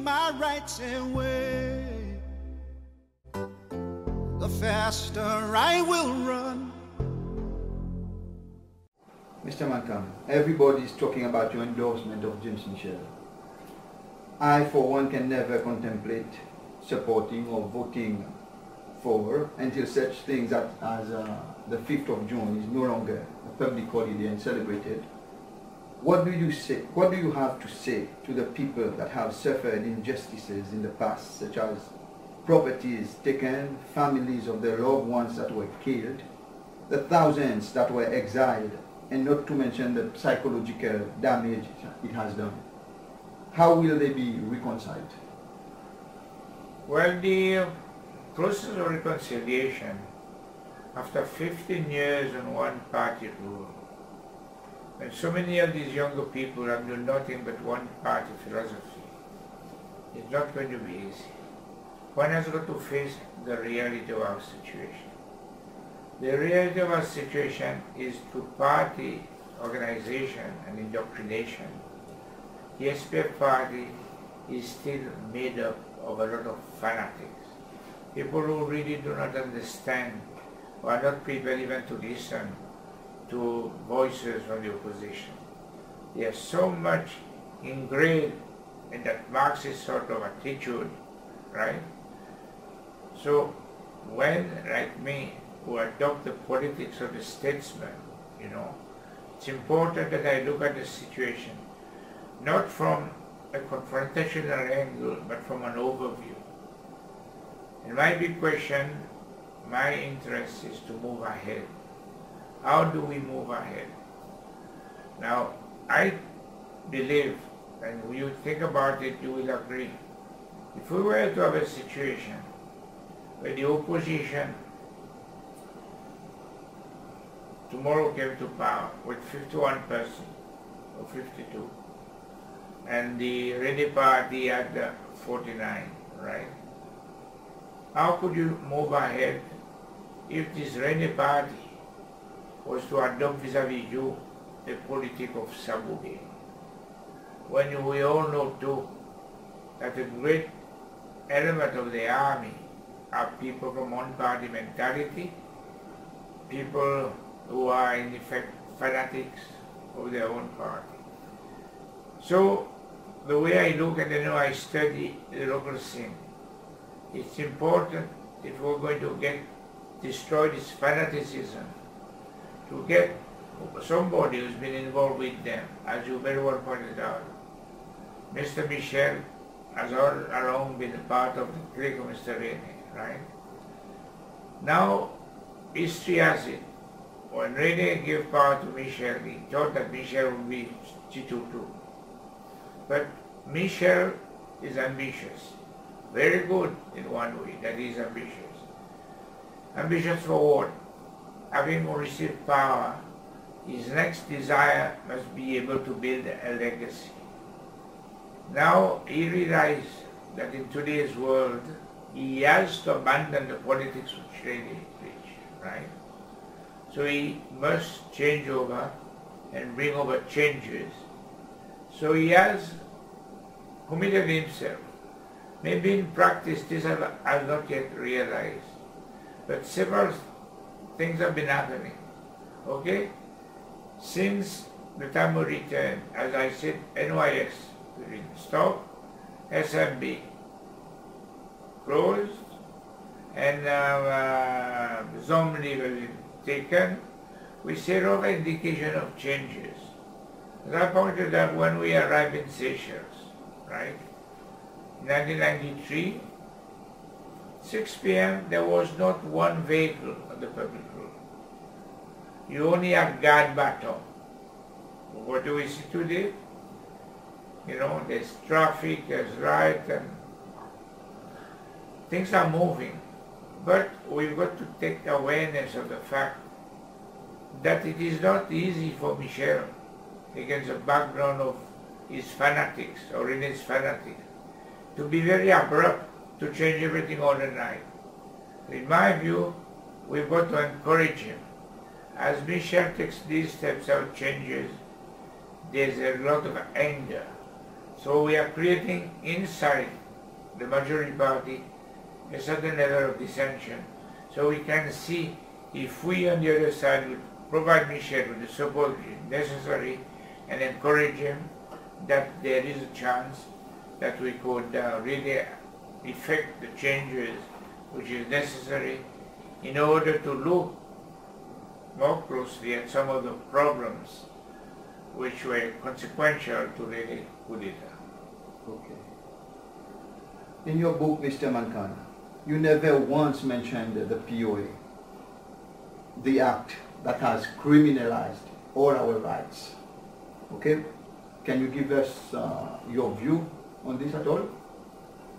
my rights away, the faster I will run. Mr. Mankam, everybody is talking about your endorsement of James Michel. I, for one, can never contemplate supporting or voting for until such things as the 5th of June is no longer a public holiday and celebrated. What do you say? What do you have to say to the people that have suffered injustices in the past, such as properties taken, families of their loved ones that were killed, the thousands that were exiled, and not to mention the psychological damage it has done? How will they be reconciled? Well, the process of reconciliation after 15 years on one-party rule, and so many of these younger people have done nothing but one-party philosophy, it's not going to be easy. One has got to face the reality of our situation. The reality of our situation is through party organization and indoctrination. The SPF party is still made up of a lot of fanatics, people who really do not understand or are not prepared even to listen to voices from the opposition. They are so much ingrained in that Marxist sort of attitude, right? So when, like me, who adopt the politics of the statesman, it's important that I look at the situation not from a confrontational angle, but from an overview. And my big question, my interest is to move ahead. How do we move ahead? Now, I believe, and when you think about it, you will agree, if we were to have a situation where the opposition tomorrow came to power with 51% or 52, and the Rene party had 49, right? How could you move ahead if this Rene party was to adopt vis-à-vis you a politic of sabotage? When we all know too that a great element of the army are people from one-party mentality, people who are in effect fanatics of their own party. So the way I look at it, I study the local scene. It's important, if we're going to destroy this fanaticism, to get somebody who's been involved with them, as you very well pointed out. Mr. Michel has all along been a part of the clique of Mr. Rene, right? Now, history has it. When Rene gave power to Michel, he thought that Michel would be Chitutu. But Michel is ambitious. Very good in one way, that he is ambitious. Ambitious for what? Having received power, his next desire must be able to build a legacy. Now he realized that in today's world, he has to abandon the politics which Rene preached, right? So he must change over and bring over changes. So he has committed himself. Maybe in practice this has not yet realized, but several things have been happening, okay? Since the time we returned, as I said, NYS stopped, SMB closed, and Zomli was taken, we see no indication of changes. As I pointed out when we arrived in Seychelles, right? In 1993, 6 p.m. there was not one vehicle on the public road. You only have guard baton. What do we see today? There's traffic, there's riot, and things are moving. But we've got to take awareness of the fact that it is not easy for Michel, against the background of his fanatics, or in his fanatics, to be very abrupt to change everything overnight. In my view, we've got to encourage him. As Michel takes these steps out changes, there's a lot of anger. So we are creating inside the majority party a certain level of dissension. So we can see if we on the other side would provide Michel with the support necessary and encourage him, that there is a chance that we could really effect the changes which is necessary in order to look more closely at some of the problems which were consequential to the coup d'etat. Okay. In your book, Mr. Mankana, you never once mentioned the POA, the act that has criminalized all our rights. Okay? Can you give us your view on this at all?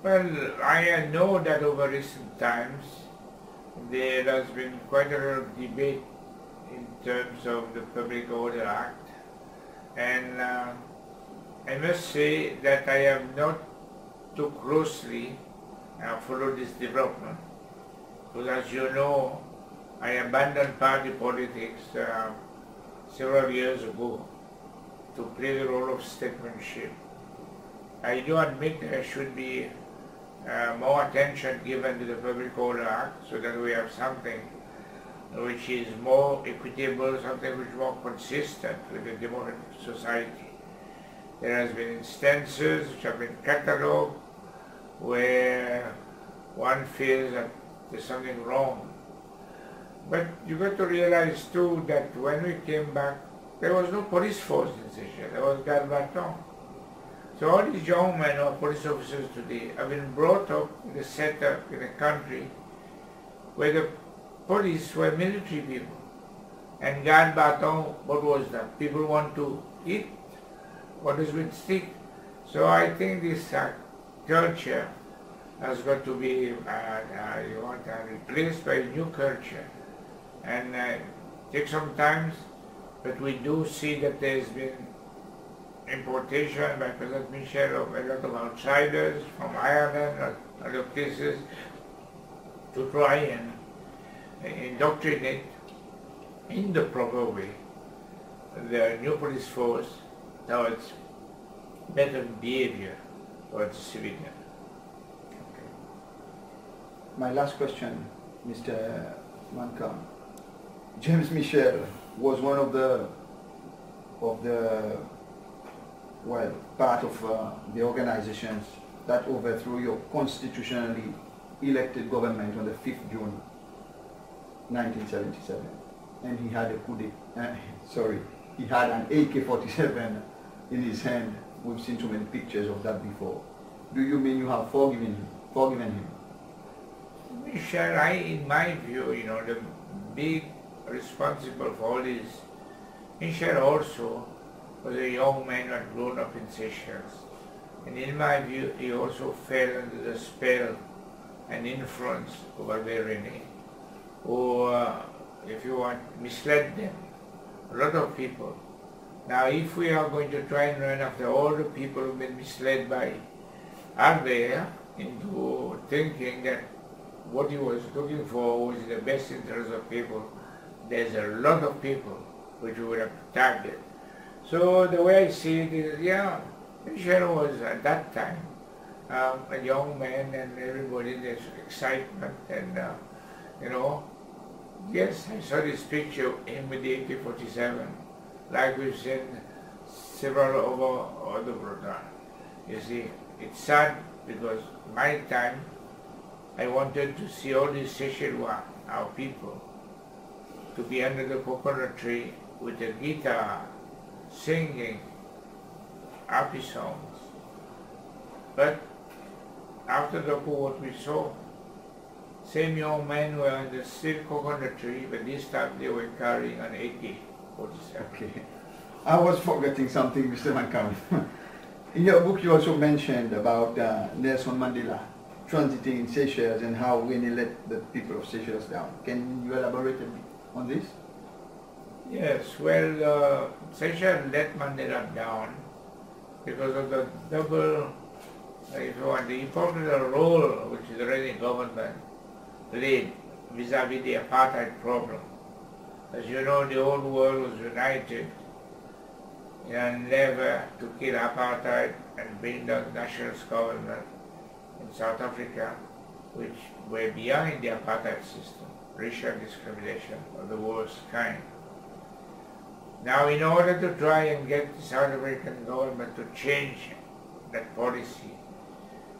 Well, I know that over recent times there has been quite a lot of debate in terms of the Public Order Act, and I must say that I have not too closely followed this development, because as you know, I abandoned party politics several years ago to play the role of statesmanship. I do admit there should be more attention given to the Public Order Act so that we have something which is more equitable, something which is more consistent with the democratic society. There has been instances which have been catalogued where one feels that there's something wrong. But you got to realize too that when we came back, there was no police force in Seychelles, there was garde bâton. So all these young men who are police officers today have been brought up in a setup in a country where the police were military people. And garde bâton, what was that? People want to eat what is with stick. So I think this culture has got to be replaced by a new culture. And take some time, but we do see that there's been importation by President Michel of a lot of outsiders from Ireland or other places to try and indoctrinate in the proper way the new police force towards better behavior towards the civilian. Okay. My last question, Mr. Mankana. James Michel was one of the part of the organizations that overthrew your constitutionally elected government on the 5th June 1977, and he had he had an AK-47 in his hand. We've seen too many pictures of that before. Do you mean you have forgiven him? Michel, in my view, the big responsible for all this, Michel also was a young man who had grown up in Seychelles. And in my view, he also fell under the spell and influence of Albert René, who, if you want, misled them, a lot of people. Now, if we are going to try and run after all the people who have been misled by Albert into thinking that what he was looking for was in the best interest of people, there's a lot of people which we would have targeted. So the way I see it is, Michel was at that time a young man, and everybody, there's excitement, and yes, I saw this picture of him with the AK-47, like we've seen several other brothers. You see, it's sad because my time, I wanted to see all these Seychellois, our people, to be under the coconut tree with a guitar, singing happy songs. But after the coup, what we saw, same young men were under the still coconut tree, but this time they were carrying an AK-47. Okay. I was forgetting something, Mr. Mankana. In your book, you also mentioned about Nelson Mandela transiting in Seychelles and how when he let the people of Seychelles down. Can you elaborate a bit on this? Yes, well, Seychelles let Mandela down because of the double, if you want, the important role which the René government played vis-à-vis the apartheid problem. As you know, the whole world was united in an endeavor to kill apartheid and bring down the nationalist government in South Africa, which were behind the apartheid system, racial discrimination of the worst kind. Now, in order to try and get the South African government to change that policy,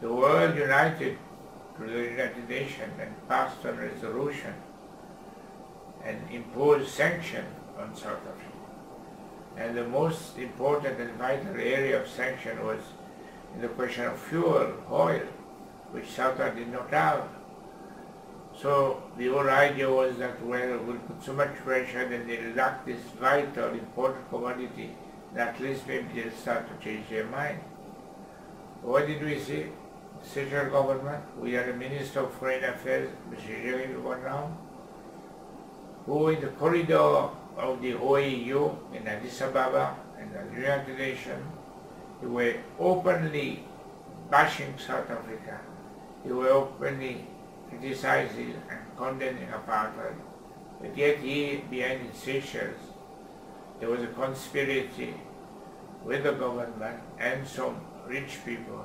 the world united through the United Nations and passed a resolution and imposed sanctions on South Africa. And the most important and vital area of sanction was in the question of fuel, oil, which South Africa did not have. So the whole idea was that, well, we'll put so much pressure that they lack this vital, important commodity, that at least maybe they'll start to change their mind. What did we see? The Seychelles government, we had a Minister of Foreign Affairs, Mr. Jeremy Bonham, who in the corridor of the OAU in Addis Ababa and the United Nations, they were openly bashing South Africa. They were openly criticizing and condemning apartheid. But yet here, behind in Seychelles, there was a conspiracy with the government and some rich people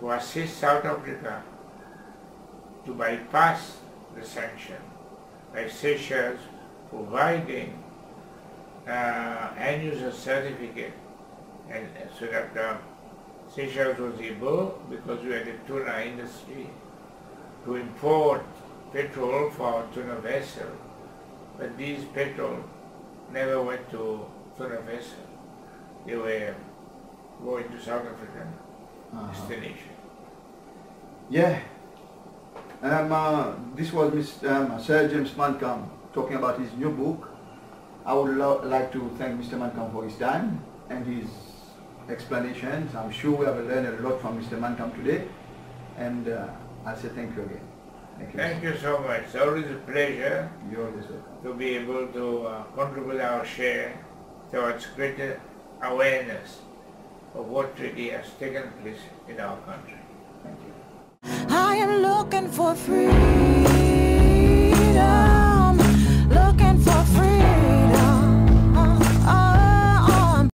to assist South Africa to bypass the sanction by Seychelles providing end user certificate, and so that Seychelles was able, because we had a tuna industry, to import petrol for our tuna vessel, but these petrol never went to tuna vessel. They were going to South African destination. Yeah. This was Mr. Sir James Mancam talking about his new book. I would like to thank Mr. Mancam for his time and his explanations. I'm sure we have learned a lot from Mr. Mancam today, and I'll say thank you again. Thank you so much. It's always a pleasure You're always welcome. to be able to contribute our share towards greater awareness of what really has taken place in our country. Thank you. I am looking for freedom.